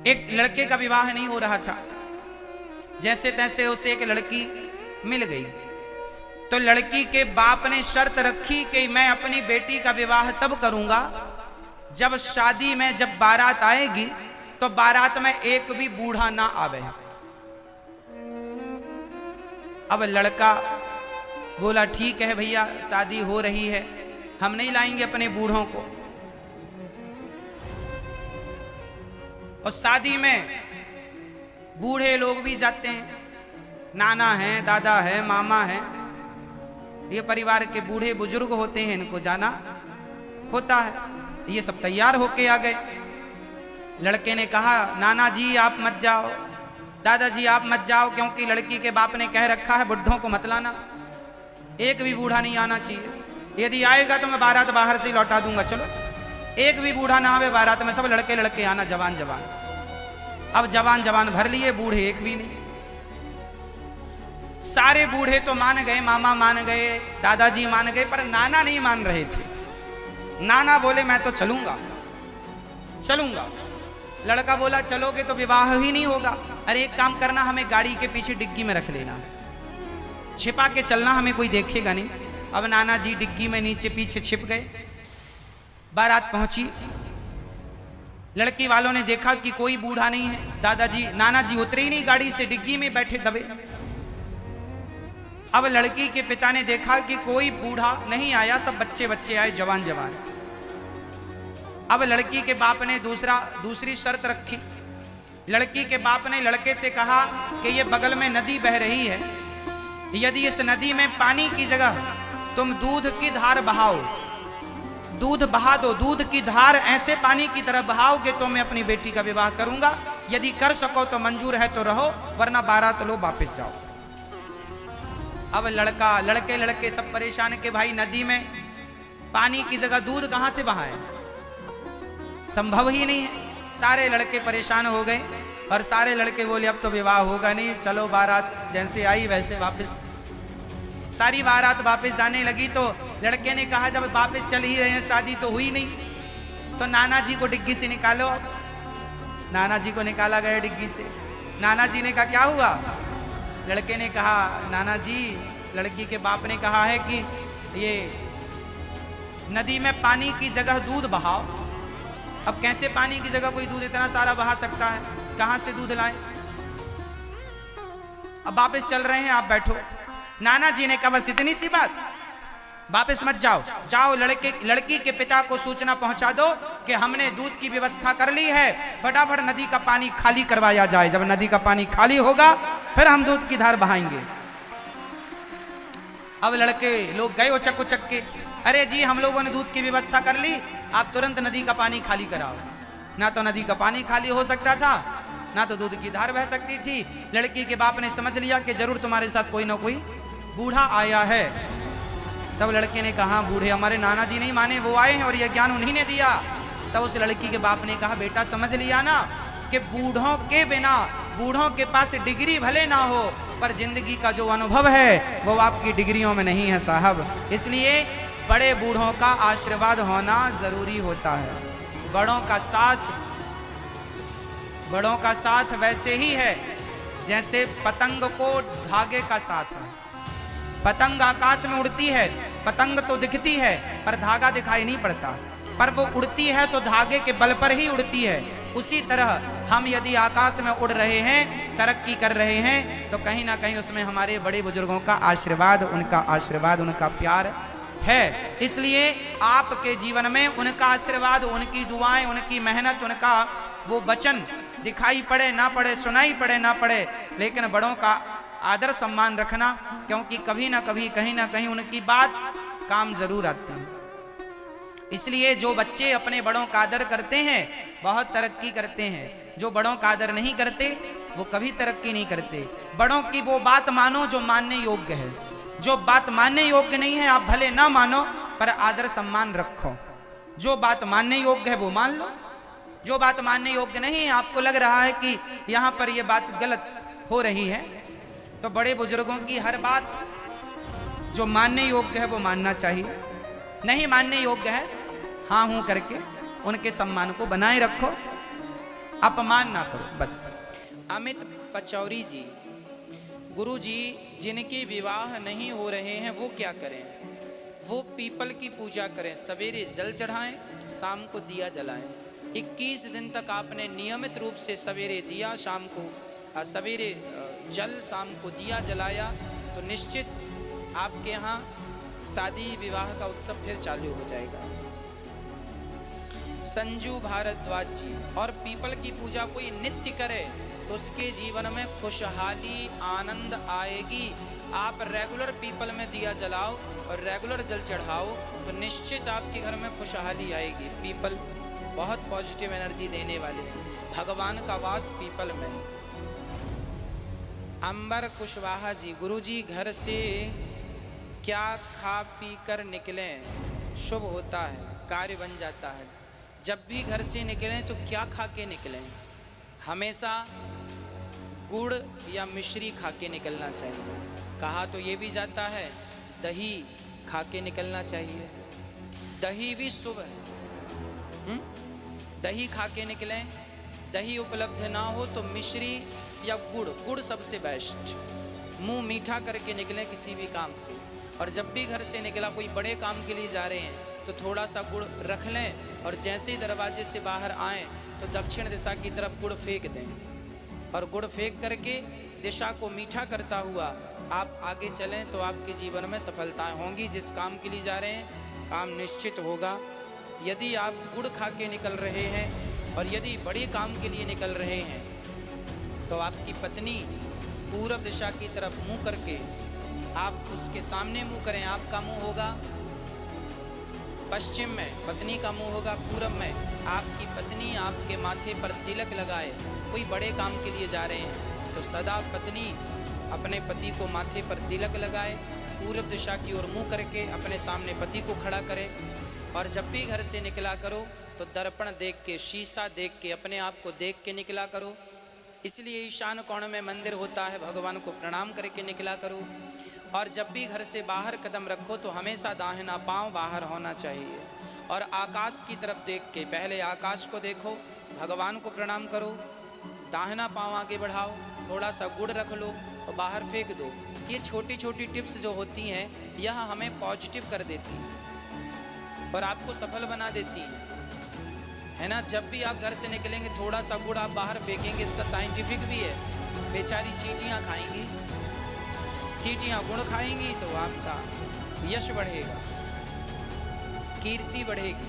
एक लड़के का विवाह नहीं हो रहा था। जैसे तैसे उसे एक लड़की मिल गई, तो लड़की के बाप ने शर्त रखी कि मैं अपनी बेटी का विवाह तब करूंगा जब शादी में जब बारात आएगी तो बारात में एक भी बूढ़ा ना आवे। अब लड़का बोला ठीक है भैया, शादी हो रही है, हम नहीं लाएंगे अपने बूढ़ों को। और शादी में बूढ़े लोग भी जाते हैं, नाना हैं, दादा है, मामा है, ये परिवार के बूढ़े बुजुर्ग होते हैं, इनको जाना होता है। ये सब तैयार होके आ गए। लड़के ने कहा नाना जी आप मत जाओ, दादाजी आप मत जाओ, क्योंकि लड़की के बाप ने कह रखा है बुढ़ों को मत लाना, एक भी बूढ़ा नहीं आना चाहिए, यदि आएगा तो मैं बारात बाहर से ही लौटा दूंगा। चलो एक भी बूढ़ा ना आवे बारात में, सब लड़के लड़के आना, जवान जवान। अब जवान जवान भर लिए, बूढ़े एक भी नहीं। सारे बूढ़े तो मान गए, मामा मान गए, दादाजी मान गए, पर नाना नहीं मान रहे थे। नाना बोले मैं तो चलूंगा चलूंगा। लड़का बोला चलोगे तो विवाह ही नहीं होगा। अरे एक काम करना, हमें गाड़ी के पीछे डिग्गी में रख लेना, छिपा के चलना, हमें कोई देखेगा नहीं। अब नाना जी डिग्गी में नीचे पीछे छिप गए। बारात पहुंची, लड़की वालों ने देखा कि कोई बूढ़ा नहीं है। दादाजी नाना जी उतरे ही नहीं गाड़ी से, डिग्गी में बैठे दबे। अब लड़की के पिता ने देखा कि कोई बूढ़ा नहीं आया, सब बच्चे बच्चे आए, जवान जवान। अब लड़की के बाप ने दूसरी शर्त रखी। लड़की के बाप ने लड़के से कहा कि ये बगल में नदी बह रही है, यदि इस नदी में पानी की जगह तुम दूध की धार बहाओ, दूध बहा दो, दूध की धार ऐसे पानी की तरह बहाओगे तो मैं अपनी बेटी का विवाह करूंगा। यदि कर सको तो मंजूर है तो रहो, वरना बारात लो वापस जाओ। अब लड़के सब परेशान के भाई नदी में पानी की जगह दूध कहां से बहाएं, संभव ही नहीं है। सारे लड़के परेशान हो गए और सारे लड़के बोले अब तो विवाह होगा नहीं, चलो बारात जैसे आई वैसे वापस। सारी बारात वापस जाने लगी तो लड़के ने कहा जब वापस चल ही रहे हैं, शादी तो हुई नहीं, तो नाना जी को डिग्गी से निकालो। नाना जी को निकाला गया डिग्गी से। नाना जी ने कहा क्या हुआ? लड़के ने कहा नाना जी, लड़की के बाप ने कहा है कि ये नदी में पानी की जगह दूध बहाओ। अब कैसे पानी की जगह कोई दूध इतना सारा बहा सकता है, कहां से दूध लाए? अब वापस चल रहे हैं, आप बैठो। नाना जी ने कहा बस इतनी सी बात, वापस मत जाओ, जाओ लड़की के पिता को सूचना पहुंचा दो कि हमने दूध की व्यवस्था कर ली है, फटाफट नदी का पानी खाली करवाया जाए। जब नदी का पानी खाली होगा फिर हम दूध की धार बहाएंगे। अब लड़के लोग गए उचक उचक के, अरे जी हम लोगों ने दूध की व्यवस्था कर ली, आप तुरंत नदी का पानी खाली कराओ। ना तो नदी का पानी खाली हो सकता था, ना तो दूध की धार बह सकती थी। लड़की के बाप ने समझ लिया कि जरूर तुम्हारे साथ कोई ना कोई बूढ़ा आया है। तब लड़के ने कहा बूढ़े हमारे नाना जी नहीं माने, वो आए हैं और यह ज्ञान उन्हीं ने दिया। तब उस लड़की के बाप ने कहा बेटा समझ लिया ना कि बूढ़ों के बिना, बूढ़ों के पास डिग्री भले ना हो पर जिंदगी का जो अनुभव है वो आपकी डिग्रियों में नहीं है साहब। इसलिए बड़े बूढ़ों का आशीर्वाद होना जरूरी होता है। बड़ों का साथ वैसे ही है जैसे पतंग को धागे का साथ है। पतंग आकाश में उड़ती है, पतंग तो दिखती है पर धागा दिखाई नहीं पड़ता, पर वो उड़ती है तो धागे के बल पर ही उड़ती है। उसी तरह हम यदि आकाश में उड़ रहे हैं, तरक्की कर रहे हैं, तो कहीं ना कहीं उसमें हमारे बड़े बुजुर्गों का आशीर्वाद, उनका प्यार है। इसलिए आपके जीवन में उनका आशीर्वाद, उनकी दुआएं, उनकी मेहनत, उनका वो वचन दिखाई पड़े ना पड़े, सुनाई पड़े ना पड़े, लेकिन बड़ों का आदर सम्मान रखना, क्योंकि कभी ना कभी कहीं ना कहीं उनकी बात काम जरूर आती है। इसलिए जो बच्चे अपने बड़ों का आदर करते हैं बहुत तरक्की करते हैं, जो बड़ों का आदर नहीं करते वो कभी तरक्की नहीं करते। बड़ों की वो बात मानो जो मानने योग्य है, जो बात मानने योग्य नहीं है आप भले ना मानो पर आदर सम्मान रखो। जो बात मानने योग्य है वो मान लो, जो बात मानने योग्य नहीं है, आपको लग रहा है कि यहाँ पर ये बात गलत हो रही है, तो बड़े बुजुर्गों की हर बात जो मानने योग्य है वो मानना चाहिए। नहीं मानने योग्य है हाँ हूं करके उनके सम्मान को बनाए रखो। अपमान ना करो, बस। अमित पचौरी जी, गुरु जी जिनके विवाह नहीं हो रहे हैं वो क्या करें? वो पीपल की पूजा करें, सवेरे जल चढ़ाएं, शाम को दिया जलाएं। 21 दिन तक आपने नियमित रूप से सवेरे दिया, शाम को सवेरे जल, शाम को दिया जलाया, तो निश्चित आपके यहाँ शादी विवाह का उत्सव फिर चालू हो जाएगा। संजू भारद्वाज जी, और पीपल की पूजा कोई नित्य करे तो उसके जीवन में खुशहाली आनंद आएगी। आप रेगुलर पीपल में दिया जलाओ और रेगुलर जल चढ़ाओ तो निश्चित आपके घर में खुशहाली आएगी। पीपल बहुत पॉजिटिव एनर्जी देने वाले हैं, भगवान का वास पीपल में। अंबर कुशवाहा जी, गुरुजी घर से क्या खा पी कर निकलें शुभ होता है, कार्य बन जाता है? जब भी घर से निकलें तो क्या खा के निकलें? हमेशा गुड़ या मिश्री खा के निकलना चाहिए। कहा तो ये भी जाता है दही खा के निकलना चाहिए, दही भी शुभ है। दही खा के निकलें। दही उपलब्ध ना हो तो मिश्री या गुड़, गुड़ सबसे बेस्ट। मुंह मीठा करके निकलें किसी भी काम से। और जब भी घर से निकला, कोई बड़े काम के लिए जा रहे हैं तो थोड़ा सा गुड़ रख लें और जैसे ही दरवाजे से बाहर आएँ तो दक्षिण दिशा की तरफ गुड़ फेंक दें। और गुड़ फेंक करके दिशा को मीठा करता हुआ आप आगे चलें तो आपके जीवन में सफलताएं होंगी। जिस काम के लिए जा रहे हैं काम निश्चित होगा। यदि आप गुड़ खा के निकल रहे हैं और यदि बड़े काम के लिए निकल रहे हैं तो आपकी पत्नी पूर्व दिशा की तरफ मुंह करके, आप उसके सामने मुंह करें, आपका मुंह होगा पश्चिम में, पत्नी का मुंह होगा पूरब में। आपकी पत्नी आपके माथे पर तिलक लगाए। कोई बड़े काम के लिए जा रहे हैं तो सदा पत्नी अपने पति को माथे पर तिलक लगाए, पूरब दिशा की ओर मुंह करके अपने सामने पति को खड़ा करे। और जब भी घर से निकला करो तो दर्पण देख के, शीशा देख के, अपने आप को देख के निकला करो। इसलिए ईशान कोण में मंदिर होता है, भगवान को प्रणाम करके निकला करो। और जब भी घर से बाहर कदम रखो तो हमेशा दाहिना पांव बाहर होना चाहिए। और आकाश की तरफ देख के, पहले आकाश को देखो, भगवान को प्रणाम करो, दाहिना पांव आगे बढ़ाओ, थोड़ा सा गुड़ रख लो और बाहर फेंक दो। ये छोटी छोटी टिप्स जो होती हैं यह हमें पॉजिटिव कर देती हैं और आपको सफल बना देती हैं, है ना। जब भी आप घर से निकलेंगे थोड़ा सा गुड़ आप बाहर फेंकेंगे, इसका साइंटिफिक भी है। बेचारी चींटियाँ खाएंगी, चींटियाँ गुड़ खाएंगी तो आपका यश बढ़ेगा, कीर्ति बढ़ेगी।